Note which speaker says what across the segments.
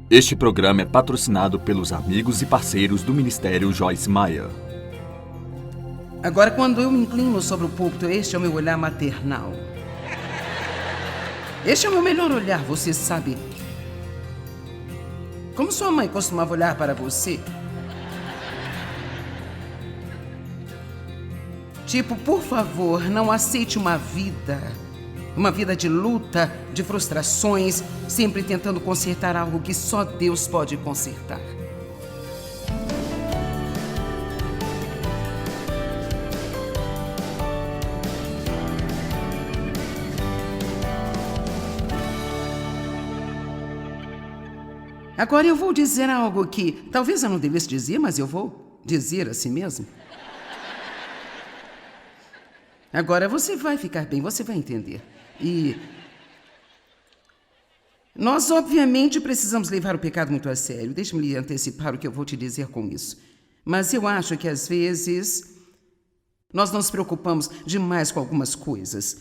Speaker 1: Este programa é patrocinado pelos amigos e parceiros do Ministério Joyce Meyer.
Speaker 2: Agora, quando eu me inclino sobre o púlpito, este é o meu olhar maternal. Este é o meu melhor olhar, você sabe. Como sua mãe costumava olhar para você? Tipo, por favor, não aceite uma vida de luta, de frustrações, sempre tentando consertar algo que só Deus pode consertar. Agora eu vou dizer algo que talvez eu não devesse dizer, mas eu vou dizer a si mesmo. Agora você vai ficar bem, você vai entender. E nós, obviamente, precisamos levar o pecado muito a sério. Deixe-me lhe antecipar o que eu vou te dizer com isso. Mas eu acho que, às vezes, nós nos preocupamos demais com algumas coisas.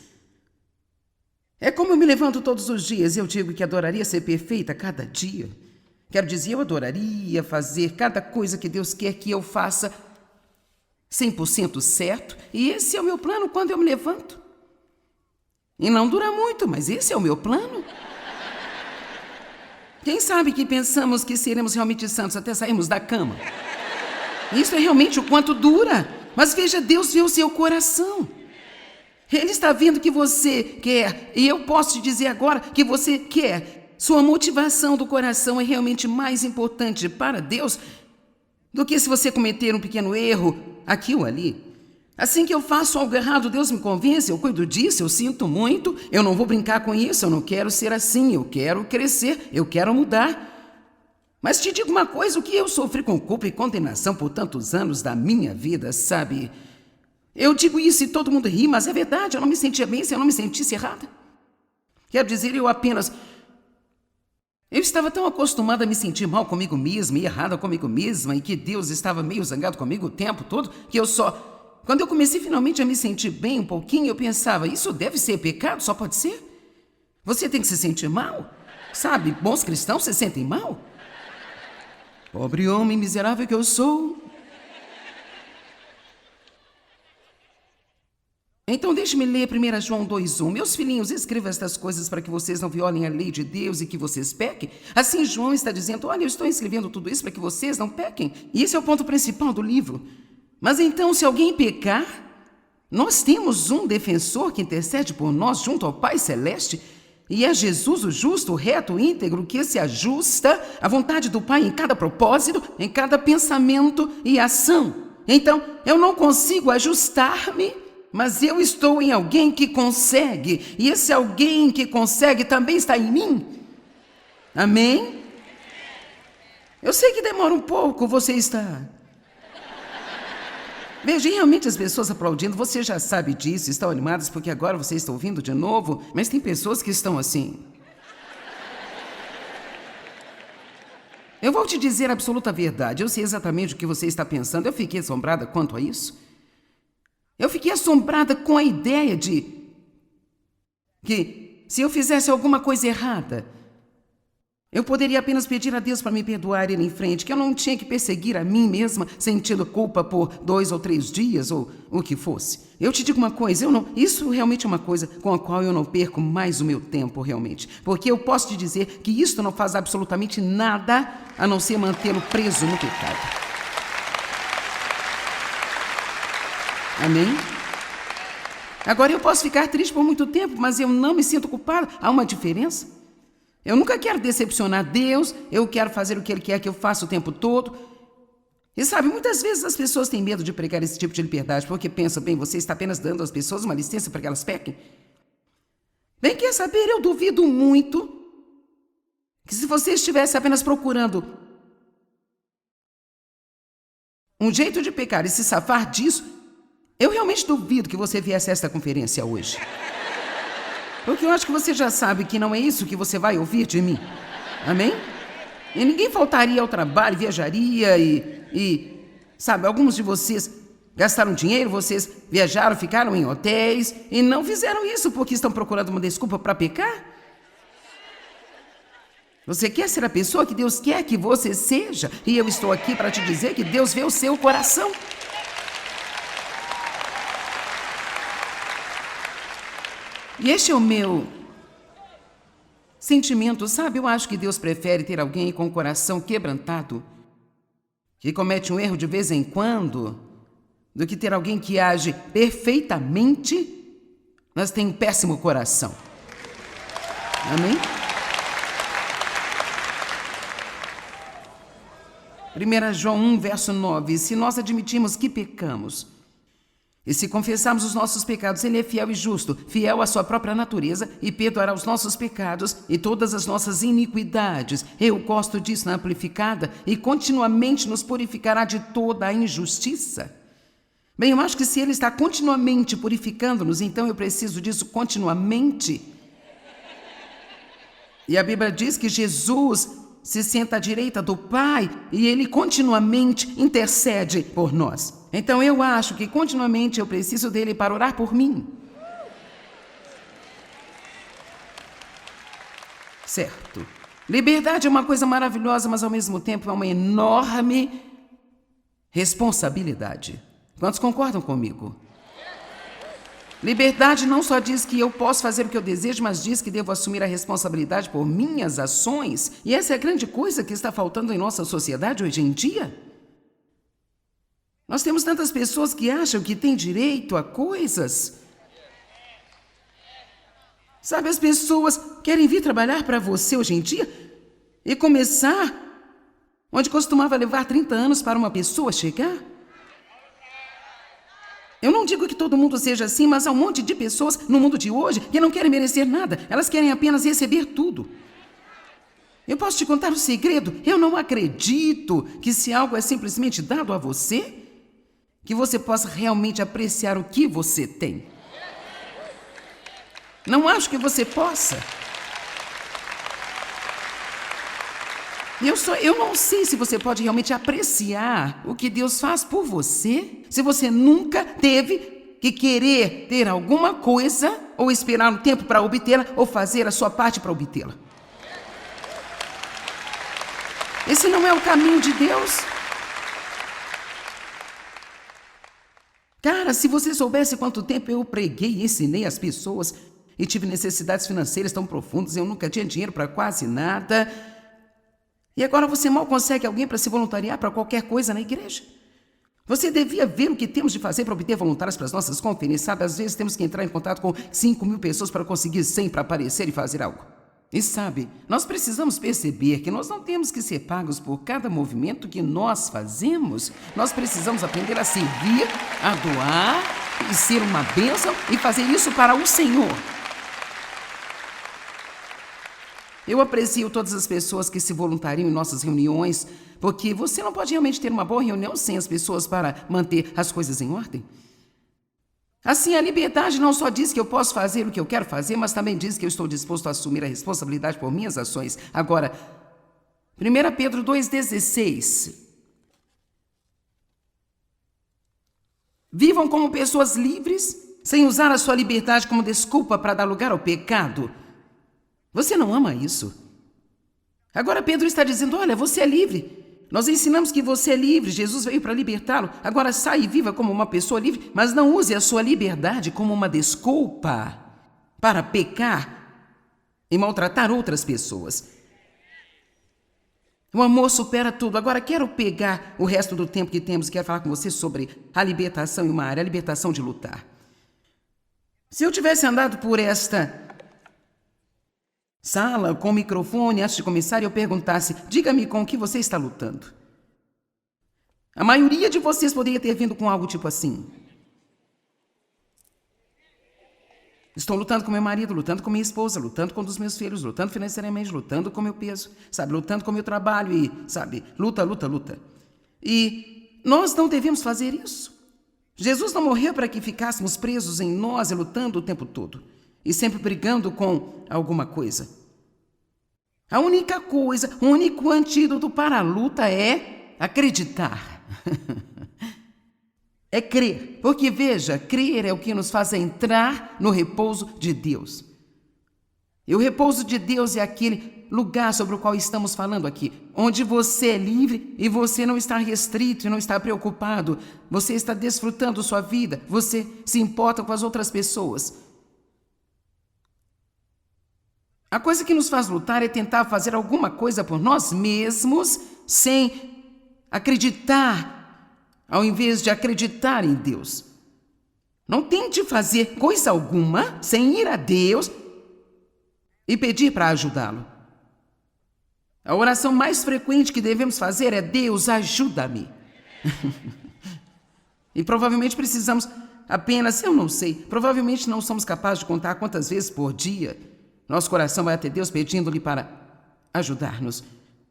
Speaker 2: É como eu me levanto todos os dias e eu digo que adoraria ser perfeita cada dia. Quero dizer, eu adoraria fazer cada coisa que Deus quer que eu faça 100% certo. E esse é o meu plano quando eu me levanto. E não dura muito, mas esse é o meu plano. Quem sabe que pensamos que seremos realmente santos até sairmos da cama? Isso é realmente o quanto dura. Mas veja, Deus vê o seu coração. Ele está vendo que você quer. E eu posso te dizer agora que você quer. Sua motivação do coração é realmente mais importante para Deus do que se você cometer um pequeno erro aqui ou ali. Assim que eu faço algo errado, Deus me convence, eu cuido disso, eu sinto muito, eu não vou brincar com isso, eu não quero ser assim, eu quero crescer, eu quero mudar. Mas te digo uma coisa, o que eu sofri com culpa e condenação por tantos anos da minha vida, sabe? Eu digo isso e todo mundo ri, mas é verdade, eu não me sentia bem se eu não me sentisse errada. Quero dizer, eu estava tão acostumada a me sentir mal comigo mesma e errada comigo mesma e que Deus estava meio zangado comigo o tempo todo, que quando eu comecei finalmente a me sentir bem um pouquinho, eu pensava, isso deve ser pecado, só pode ser? Você tem que se sentir mal? Sabe, bons cristãos se sentem mal? Pobre homem miserável que eu sou. Então deixe-me ler 1 João 2:1. Meus filhinhos, escrevo estas coisas para que vocês não violem a lei de Deus e que vocês pequem. Assim João está dizendo, olha, eu estou escrevendo tudo isso para que vocês não pequem. E esse é o ponto principal do livro. Mas então, se alguém pecar, nós temos um defensor que intercede por nós junto ao Pai Celeste, e é Jesus, o justo, o reto, o íntegro, que se ajusta à vontade do Pai em cada propósito, em cada pensamento e ação. Então, eu não consigo ajustar-me, mas eu estou em alguém que consegue, e esse alguém que consegue também está em mim. Amém? Eu sei que demora um pouco, você está... Veja, realmente as pessoas aplaudindo, você já sabe disso, estão animadas porque agora você está ouvindo de novo, mas tem pessoas que estão assim. Eu vou te dizer a absoluta verdade, eu sei exatamente o que você está pensando, eu fiquei assombrada quanto a isso. Eu fiquei assombrada com a ideia de que se eu fizesse alguma coisa errada, eu poderia apenas pedir a Deus para me perdoar e ir em frente, que eu não tinha que perseguir a mim mesma, sentindo culpa por 2 ou 3 dias, ou o que fosse. Eu te digo uma coisa, isso realmente é uma coisa com a qual eu não perco mais o meu tempo, realmente. Porque eu posso te dizer que isto não faz absolutamente nada a não ser mantê-lo preso no pecado. Amém? Agora eu posso ficar triste por muito tempo, mas eu não me sinto culpada. Há uma diferença? Eu nunca quero decepcionar Deus, eu quero fazer o que Ele quer que eu faça o tempo todo. E sabe, muitas vezes as pessoas têm medo de pregar esse tipo de liberdade, porque pensam, bem, você está apenas dando às pessoas uma licença para que elas pequem. Bem, quer saber, eu duvido muito que se você estivesse apenas procurando um jeito de pecar e se safar disso, eu realmente duvido que você viesse a esta conferência hoje. Porque eu acho que você já sabe que não é isso que você vai ouvir de mim. Amém? E ninguém faltaria ao trabalho, viajaria sabe, alguns de vocês gastaram dinheiro, vocês viajaram, ficaram em hotéis e não fizeram isso porque estão procurando uma desculpa para pecar? Você quer ser a pessoa que Deus quer que você seja? E eu estou aqui para te dizer que Deus vê o seu coração. E este é o meu sentimento, sabe? Eu acho que Deus prefere ter alguém com o coração quebrantado, que comete um erro de vez em quando, do que ter alguém que age perfeitamente, mas tem um péssimo coração. Amém? 1 João 1, verso 9. Se nós admitirmos que pecamos, e se confessarmos os nossos pecados, Ele é fiel e justo, fiel à sua própria natureza, e perdoará os nossos pecados e todas as nossas iniquidades. Eu gosto disso na Amplificada, e continuamente nos purificará de toda a injustiça. Bem, eu acho que se Ele está continuamente purificando-nos, então eu preciso disso continuamente. E a Bíblia diz que Jesus se senta à direita do Pai e Ele continuamente intercede por nós. Então eu acho que continuamente eu preciso dele para orar por mim. Certo. Liberdade é uma coisa maravilhosa, mas ao mesmo tempo é uma enorme responsabilidade. Quantos concordam comigo? Liberdade não só diz que eu posso fazer o que eu desejo, mas diz que devo assumir a responsabilidade por minhas ações. E essa é a grande coisa que está faltando em nossa sociedade hoje em dia. Nós temos tantas pessoas que acham que têm direito a coisas. Sabe, as pessoas querem vir trabalhar para você hoje em dia e começar onde costumava levar 30 anos para uma pessoa chegar. Eu não digo que todo mundo seja assim, mas há um monte de pessoas no mundo de hoje que não querem merecer nada. Elas querem apenas receber tudo. Eu posso te contar um segredo? Eu não acredito que se algo é simplesmente dado a você, que você possa realmente apreciar o que você tem. Não acho que você possa. Eu não sei se você pode realmente apreciar o que Deus faz por você, se você nunca teve que querer ter alguma coisa, ou esperar um tempo para obtê-la, ou fazer a sua parte para obtê-la. Esse não é o caminho de Deus. Cara, se você soubesse quanto tempo eu preguei e ensinei as pessoas, e tive necessidades financeiras tão profundas, eu nunca tinha dinheiro para quase nada. E agora você mal consegue alguém para se voluntariar para qualquer coisa na igreja. Você devia ver o que temos de fazer para obter voluntários para as nossas conferências. Sabe, às vezes temos que entrar em contato com 5.000 pessoas para conseguir 100 para aparecer e fazer algo. E sabe, nós precisamos perceber que nós não temos que ser pagos por cada movimento que nós fazemos. Nós precisamos aprender a servir, a doar e ser uma bênção e fazer isso para o Senhor. Eu aprecio todas as pessoas que se voluntariam em nossas reuniões, porque você não pode realmente ter uma boa reunião sem as pessoas para manter as coisas em ordem. Assim, a liberdade não só diz que eu posso fazer o que eu quero fazer, mas também diz que eu estou disposto a assumir a responsabilidade por minhas ações. Agora, 1 Pedro 2,16. Vivam como pessoas livres, sem usar a sua liberdade como desculpa para dar lugar ao pecado. Você não ama isso? Agora Pedro está dizendo, olha, você é livre. Nós ensinamos que você é livre, Jesus veio para libertá-lo. Agora saia e viva como uma pessoa livre, mas não use a sua liberdade como uma desculpa para pecar e maltratar outras pessoas. O amor supera tudo. Agora quero pegar o resto do tempo que temos e quero falar com você sobre a libertação em uma área, a libertação de lutar. Se eu tivesse andado por esta sala com o microfone antes de começar e eu perguntasse, diga-me com o que você está lutando. A maioria de vocês poderia ter vindo com algo tipo assim. Estou lutando com meu marido, lutando com minha esposa, lutando com um dos meus filhos, lutando financeiramente, lutando com meu peso, sabe, lutando com meu trabalho e, sabe, luta. E nós não devemos fazer isso. Jesus não morreu para que ficássemos presos em nós e lutando o tempo todo. E sempre brigando com alguma coisa. A única coisa, o único antídoto para a luta é acreditar. É crer. Porque veja, crer é o que nos faz entrar no repouso de Deus. E o repouso de Deus é aquele lugar sobre o qual estamos falando aqui, onde você é livre e você não está restrito e não está preocupado. Você está desfrutando sua vida, você se importa com as outras pessoas. A coisa que nos faz lutar é tentar fazer alguma coisa por nós mesmos sem acreditar, ao invés de acreditar em Deus. Não tente fazer coisa alguma sem ir a Deus e pedir para ajudá-lo. A oração mais frequente que devemos fazer é: Deus, ajuda-me. E provavelmente precisamos apenas, eu não sei, provavelmente não somos capazes de contar quantas vezes por dia nosso coração vai até Deus pedindo-lhe para ajudar-nos.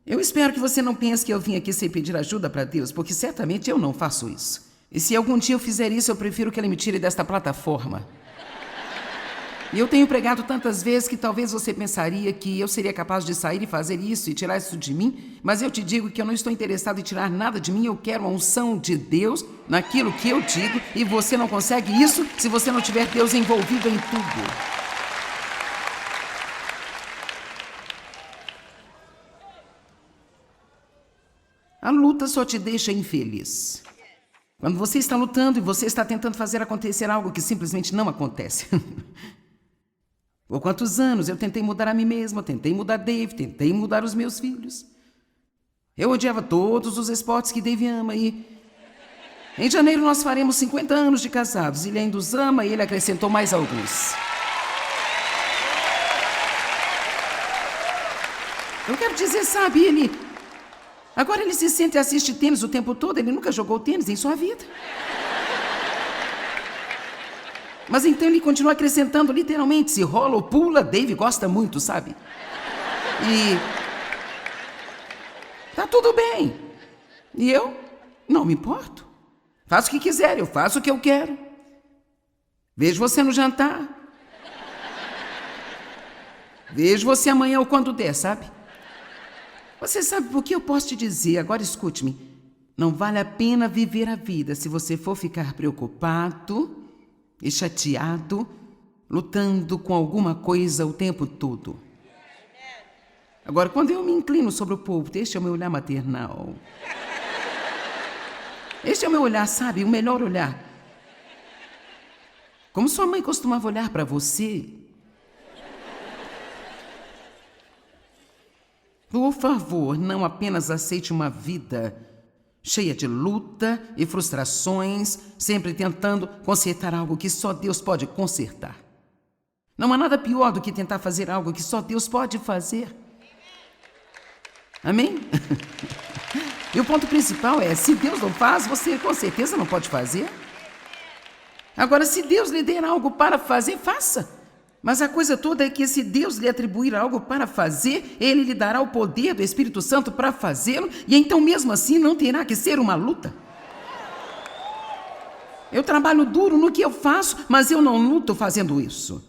Speaker 2: Eu espero que você não pense que eu vim aqui sem pedir ajuda para Deus, porque certamente eu não faço isso. E se algum dia eu fizer isso, eu prefiro que Ele me tire desta plataforma. E eu tenho pregado tantas vezes que talvez você pensaria que eu seria capaz de sair e fazer isso e tirar isso de mim, mas eu te digo que eu não estou interessado em tirar nada de mim, eu quero a unção de Deus naquilo que eu digo, e você não consegue isso se você não tiver Deus envolvido em tudo. A luta só te deixa infeliz. Quando você está lutando e você está tentando fazer acontecer algo que simplesmente não acontece. Por quantos anos eu tentei mudar a mim mesma, tentei mudar Dave, tentei mudar os meus filhos. Eu odiava todos os esportes que Dave ama e... Em janeiro nós faremos 50 anos de casados. Ele ainda os ama e ele acrescentou mais alguns. Eu quero dizer, sabe, agora ele se sente e assiste tênis o tempo todo, ele nunca jogou tênis em sua vida. Mas então ele continua acrescentando literalmente, se rola ou pula, Dave gosta muito, sabe? E tá tudo bem. E eu não me importo. Faço o que quiser, eu faço o que eu quero. Vejo você no jantar. Vejo você amanhã ou quando der, sabe? Você sabe por que eu posso te dizer, agora escute-me, não vale a pena viver a vida se você for ficar preocupado e chateado, lutando com alguma coisa o tempo todo. Agora, quando eu me inclino sobre o púlpito, este é o meu olhar maternal. Este é o meu olhar, sabe, o melhor olhar. Como sua mãe costumava olhar para você. Por favor, não apenas aceite uma vida cheia de luta e frustrações, sempre tentando consertar algo que só Deus pode consertar. Não há nada pior do que tentar fazer algo que só Deus pode fazer. Amém? E o ponto principal é, se Deus não faz, você com certeza não pode fazer. Agora, se Deus lhe der algo para fazer, faça. Mas a coisa toda é que se Deus lhe atribuir algo para fazer, Ele lhe dará o poder do Espírito Santo para fazê-lo, e então mesmo assim não terá que ser uma luta. Eu trabalho duro no que eu faço, mas eu não luto fazendo isso.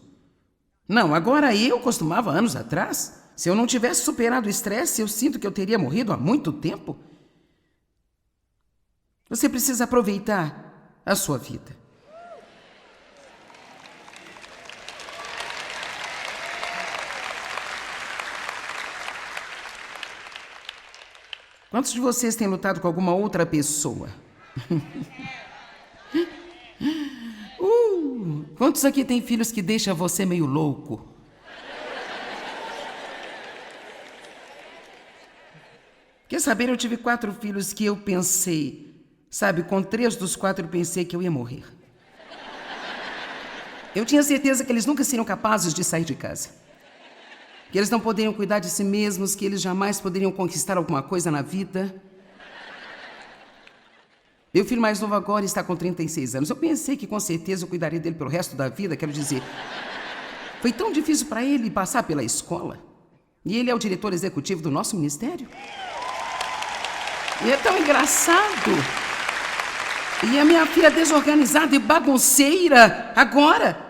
Speaker 2: Não, agora eu costumava anos atrás, se eu não tivesse superado o estresse, eu sinto que eu teria morrido há muito tempo. Você precisa aproveitar a sua vida. Quantos de vocês têm lutado com alguma outra pessoa? Quantos aqui têm filhos que deixam você meio louco? Quer saber, eu tive 4 filhos que eu pensei, sabe, com 3 dos 4 eu pensei que eu ia morrer. Eu tinha certeza que eles nunca seriam capazes de sair de casa. Que eles não poderiam cuidar de si mesmos, que eles jamais poderiam conquistar alguma coisa na vida. Meu filho mais novo agora está com 36 anos. Eu pensei que com certeza eu cuidaria dele pelo resto da vida, quero dizer. Foi tão difícil para ele passar pela escola. E ele é o diretor executivo do nosso ministério. E é tão engraçado. E a minha filha desorganizada e bagunceira agora.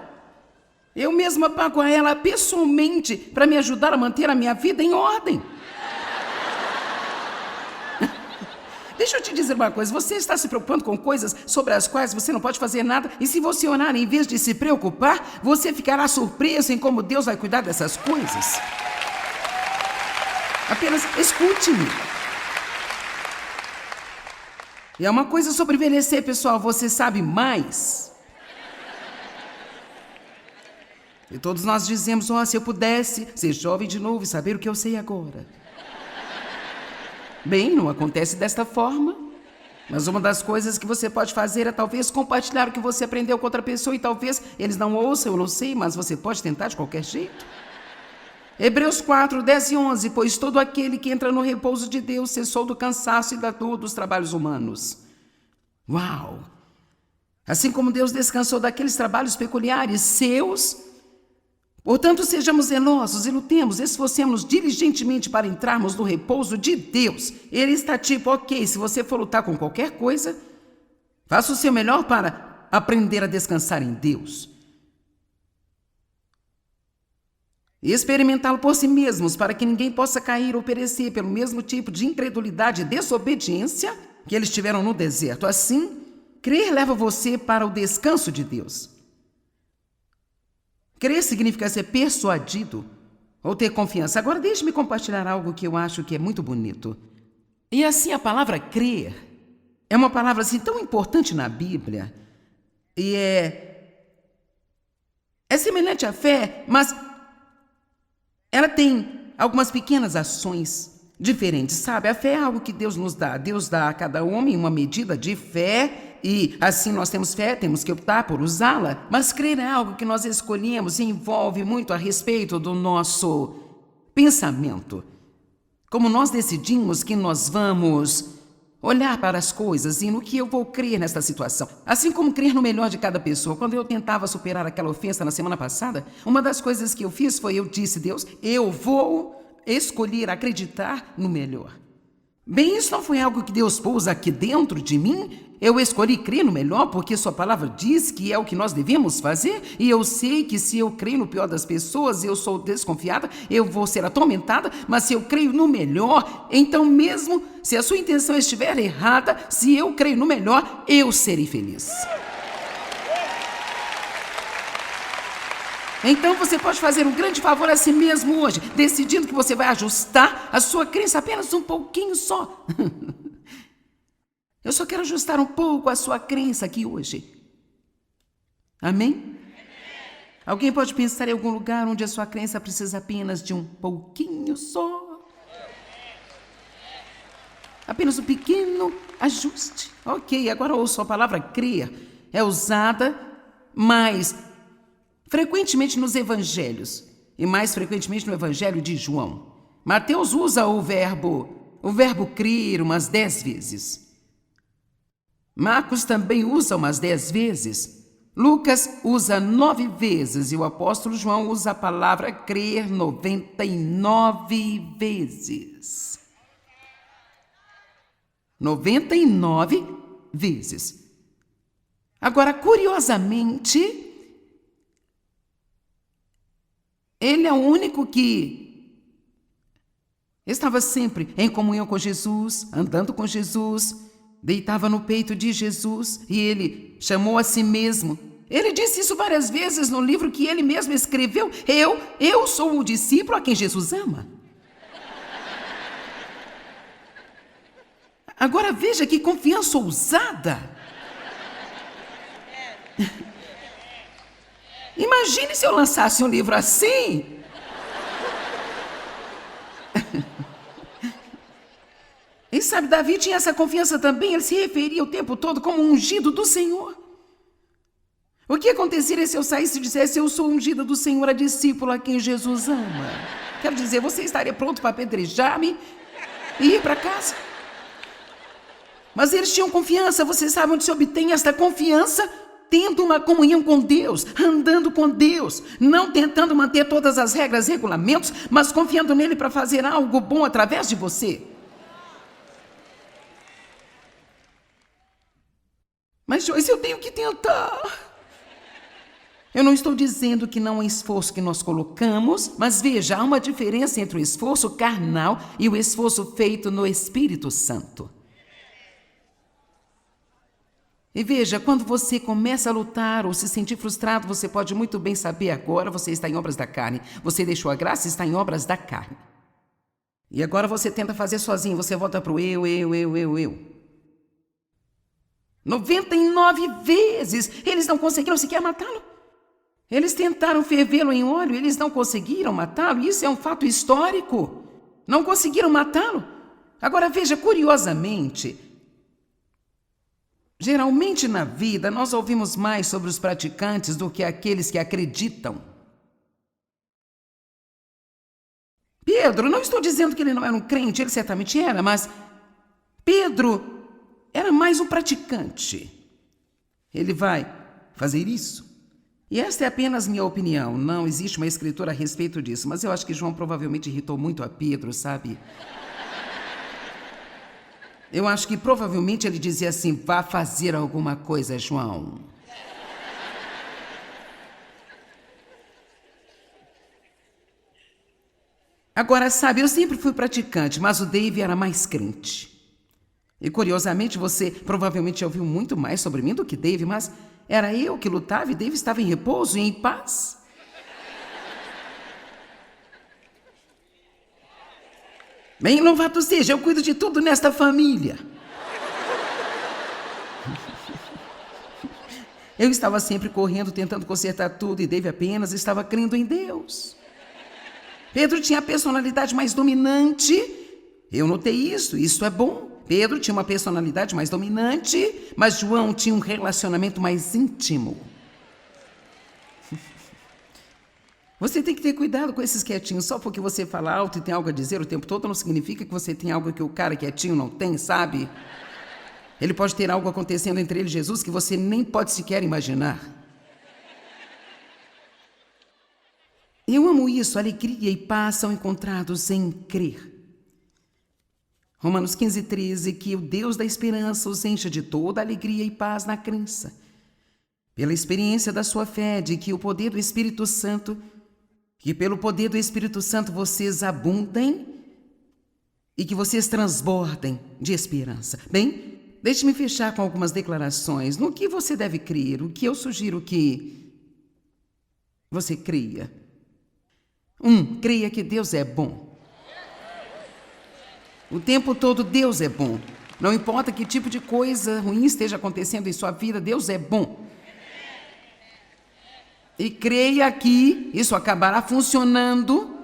Speaker 2: Eu mesma pago a ela pessoalmente para me ajudar a manter a minha vida em ordem. deixa eu te dizer uma coisa. Você está se preocupando com coisas sobre as quais você não pode fazer nada. E se você orar em vez de se preocupar, você ficará surpreso em como Deus vai cuidar dessas coisas. Apenas escute-me. E é uma coisa sobre envelhecer, pessoal. Você sabe mais. E todos nós dizemos, se eu pudesse ser jovem de novo e saber o que eu sei agora. Bem, não acontece desta forma. Mas uma das coisas que você pode fazer é talvez compartilhar o que você aprendeu com outra pessoa e talvez eles não ouçam, eu não sei, mas você pode tentar de qualquer jeito. Hebreus 4, 10 e 11, pois todo aquele que entra no repouso de Deus cessou do cansaço e da dor dos trabalhos humanos. Uau! Assim como Deus descansou daqueles trabalhos peculiares seus, portanto, sejamos zelosos e lutemos, esforcemos diligentemente para entrarmos no repouso de Deus. Ele está tipo, ok, se você for lutar com qualquer coisa, faça o seu melhor para aprender a descansar em Deus. E experimentá-lo por si mesmos, para que ninguém possa cair ou perecer pelo mesmo tipo de incredulidade e desobediência que eles tiveram no deserto. Assim, crer leva você para o descanso de Deus. Crer significa ser persuadido ou ter confiança. Agora, deixe-me compartilhar algo que eu acho que é muito bonito. E assim, a palavra crer é uma palavra assim tão importante na Bíblia. E é semelhante à fé, mas ela tem algumas pequenas ações diferentes, sabe? A fé é algo que Deus nos dá. Deus dá a cada homem uma medida de fé e assim nós temos fé, temos que optar por usá-la. Mas crer é algo que nós escolhemos e envolve muito a respeito do nosso pensamento. Como nós decidimos que nós vamos olhar para as coisas e no que eu vou crer nesta situação. Assim como crer no melhor de cada pessoa. Quando eu tentava superar aquela ofensa na semana passada, uma das coisas que eu fiz foi, eu disse, Deus, eu vou escolher acreditar no melhor. Bem, isso não foi algo que Deus pôs aqui dentro de mim. Eu escolhi crer no melhor porque sua palavra diz que é o que nós devemos fazer. E eu sei que se eu creio no pior das pessoas, eu sou desconfiada, eu vou ser atormentada. Mas se eu creio no melhor, então mesmo se a sua intenção estiver errada, se eu creio no melhor, eu serei feliz. Então você pode fazer um grande favor a si mesmo hoje, decidindo que você vai ajustar a sua crença apenas um pouquinho só. Eu só quero ajustar um pouco a sua crença aqui hoje. Amém? Alguém pode pensar em algum lugar onde a sua crença precisa apenas de um pouquinho só? Apenas um pequeno ajuste. Ok, agora ouço a palavra crer. É usada mais frequentemente nos evangelhos, e mais frequentemente no evangelho de João. Mateus usa o verbo crer umas 10 vezes. Marcos também usa umas 10 vezes. Lucas usa 9 vezes e o apóstolo João usa a palavra crer 99 vezes. 99 vezes. Agora, curiosamente, ele é o único que estava sempre em comunhão com Jesus, andando com Jesus, deitava no peito de Jesus e ele chamou a si mesmo. Ele disse isso várias vezes no livro que ele mesmo escreveu. Eu sou o discípulo a quem Jesus ama. Agora veja que confiança ousada. Imagine se eu lançasse um livro assim. E sabe, Davi tinha essa confiança também. Ele se referia o tempo todo como um ungido do Senhor. O que aconteceria se eu saísse e dissesse, eu sou ungida do Senhor, a discípula a quem Jesus ama? Quero dizer, você estaria pronto para apedrejar-me e ir para casa? Mas eles tinham confiança. Você sabe onde se obtém esta confiança? Tendo uma comunhão com Deus, andando com Deus, não tentando manter todas as regras e regulamentos, mas confiando nele para fazer algo bom através de você. Mas Joyce, eu tenho que tentar. Eu não estou dizendo que não é esforço que nós colocamos, mas veja, há uma diferença entre o esforço carnal e o esforço feito no Espírito Santo. E veja, quando você começa a lutar ou se sentir frustrado, você pode muito bem saber agora você está em obras da carne. Você deixou a graça e está em obras da carne. E agora você tenta fazer sozinho, você volta para o eu. 99 vezes eles não conseguiram sequer matá-lo. Eles tentaram fervê-lo em óleo, eles não conseguiram matá-lo. Isso é um fato histórico. Não conseguiram matá-lo. Agora veja, curiosamente, geralmente na vida nós ouvimos mais sobre os praticantes do que aqueles que acreditam. Pedro, não estou dizendo que ele não era um crente, ele certamente era, mas Pedro era mais um praticante. Ele vai fazer isso. E esta é apenas minha opinião, não existe uma escritura a respeito disso, mas eu acho que João provavelmente irritou muito a Pedro, sabe? Eu acho que provavelmente ele dizia assim: vá fazer alguma coisa, João. Agora, sabe, eu sempre fui praticante, mas o Dave era mais crente. E curiosamente, você provavelmente ouviu muito mais sobre mim do que Dave, mas era eu que lutava e Dave estava em repouso e em paz. Bem, louvado seja, eu cuido de tudo nesta família. Eu estava sempre correndo, tentando consertar tudo, e Dave apenas estava crendo em Deus. Pedro tinha a personalidade mais dominante. Eu notei isso é bom. Pedro tinha uma personalidade mais dominante, mas João tinha um relacionamento mais íntimo. Você tem que ter cuidado com esses quietinhos. Só porque você fala alto e tem algo a dizer o tempo todo, não significa que você tem algo que o cara quietinho não tem, sabe? Ele pode ter algo acontecendo entre ele e Jesus que você nem pode sequer imaginar. Eu amo isso. Alegria e paz são encontrados em crer. Romanos 15:13, que o Deus da esperança os encha de toda alegria e paz na crença, pela experiência da sua fé, de que o poder do Espírito Santo, que pelo poder do Espírito Santo vocês abundem e que vocês transbordem de esperança. Bem, deixe-me fechar com algumas declarações no que você deve crer, o que eu sugiro que você creia. 1. Creia que Deus é bom. O tempo todo Deus é bom. Não importa que tipo de coisa ruim esteja acontecendo em sua vida, Deus é bom. E creia que isso acabará funcionando.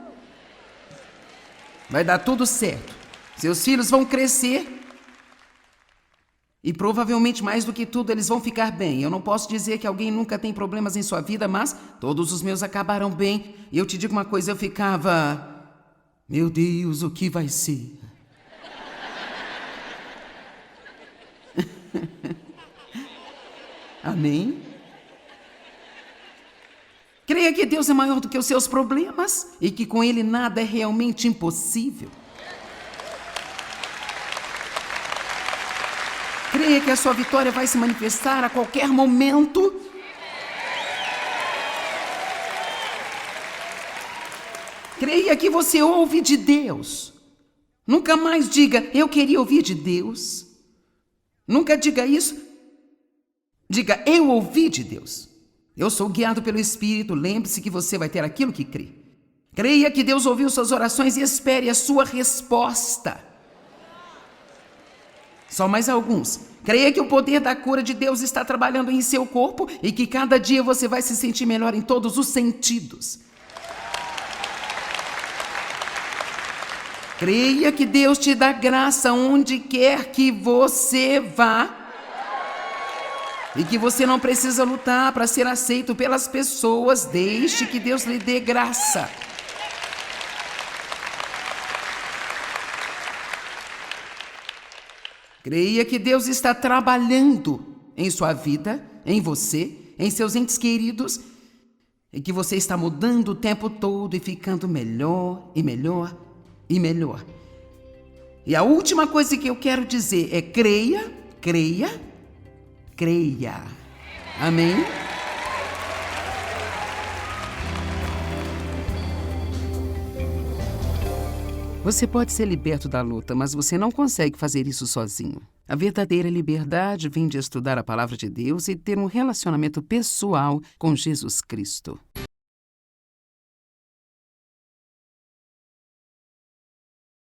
Speaker 2: Vai dar tudo certo. Seus filhos vão crescer. E provavelmente, mais do que tudo, eles vão ficar bem. Eu não posso dizer que alguém nunca tem problemas em sua vida, mas todos os meus acabaram bem. E eu te digo uma coisa, eu ficava: meu Deus, o que vai ser? Amém? Creia que Deus é maior do que os seus problemas e que com Ele nada é realmente impossível. Creia que a sua vitória vai se manifestar a qualquer momento. Creia que você ouve de Deus. Nunca mais diga: eu queria ouvir de Deus. Nunca diga isso. Diga: eu ouvi de Deus. Eu sou guiado pelo Espírito. Lembre-se que você vai ter aquilo que crê. Creia que Deus ouviu suas orações e espere a sua resposta. Só mais alguns. Creia que o poder da cura de Deus está trabalhando em seu corpo e que cada dia você vai se sentir melhor em todos os sentidos. Creia que Deus te dá graça onde quer que você vá e que você não precisa lutar para ser aceito pelas pessoas. Deixe que Deus lhe dê graça. Creia que Deus está trabalhando em sua vida, em você, em seus entes queridos, e que você está mudando o tempo todo e ficando melhor e melhor e melhor. E a última coisa que eu quero dizer é: creia, creia, creia. Amém? Você pode ser liberto da luta, mas você não consegue fazer isso sozinho. A verdadeira liberdade vem de estudar a palavra de Deus e ter um relacionamento pessoal com Jesus Cristo.